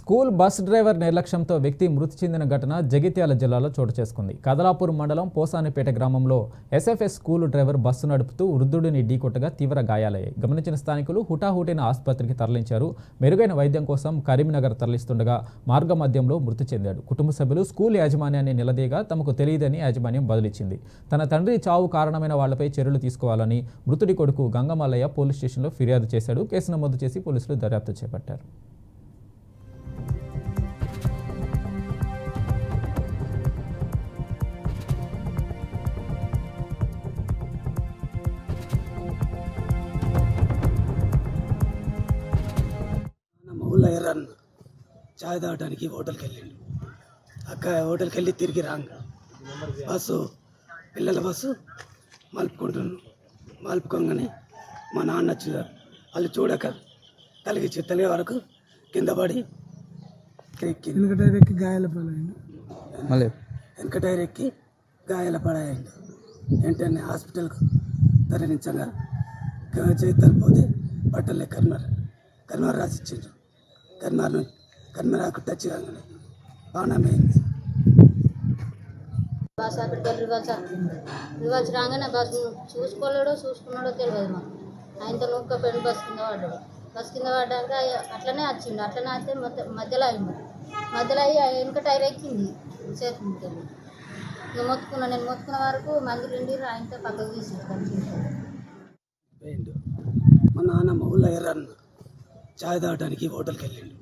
School bus driver నిర్లక్ష్యంతో వ్యక్తి మృతి చెందిన ఘటన జగిత్యాల జిల్లాలో చోటు చేసుకుంది. కదలాపూర్ మండలం పోసానిపేట గ్రామంలో ఎస్ఎఫ్ఎస్ స్కూల్ డ్రైవర్ బస్సు నడుపుతూ వృద్ధుడిని ఢీకొట్టగా తీవ్ర గాయాలయ్యాయి. గమనించిన స్థానికులు హుటాహుటిన ఆసుపత్రికి తరలించారు. మెరుగైన వైద్యం కోసం కరీంనగర్ తరలిస్తుండగా మార్గ మధ్యంలో మృతి చెందాడు. కుటుంబ సభ్యులు స్కూల్ యాజమాన్యాన్ని నిలదీయగా తమకు తెలియదని యాజమాన్యం బదిలిచ్చింది. తన తండ్రి చావు కారణమైన వాళ్లపై చర్యలు తీసుకోవాలని మృతుడి కొడుకు గంగమల్లయ్య పోలీస్ స్టేషన్లో ఫిర్యాదు చేశాడు. కేసు నమోదు చేసి పోలీసులు దర్యాప్తు చేపట్టారు. ఊళ్ళో ఎర్రన్న చాయ్ తాగడానికి హోటల్కి వెళ్ళిండు. హోటల్కి వెళ్ళి తిరిగి రాంగ బస్సు పిల్లల బస్సు మలుపుకోగానే మా నాన్న వచ్చారు. వాళ్ళు చూడక తలిగే వరకు కింద పడి వెనక టైర్ ఎక్కి గాయాల పడాయండి. వెంటనే హాస్పిటల్కు తరలించగా చేతులు పోతే పట్టలే కర్మర్ రాసిచ్చిండ్రు. కర్మరాకు టచ్ కాగానే బాణమైంది. బస్ అక్కడికి రివర్స్ రాగానే బస్సు చూసుకున్నాడో తెలియదు మాకు. ఆయనతో నూక్క పెళ్ళి బస్ కింద పడ్డాక అట్లనే వచ్చిండు. అట్లనే అయితే మధ్యలో అయింది. మధ్యలో అయ్యి వెనక టైర్ ఎక్కింది చేతికి. నేను మొత్తుకున్న వరకు మంది రెండి ఆయనతో పక్కకు తీసుకుంటాను. మా నాన్న ఊళ్ళో ఎర్రన్న చాయ్ తాగడానికి హోటల్కి వెళ్ళిండు.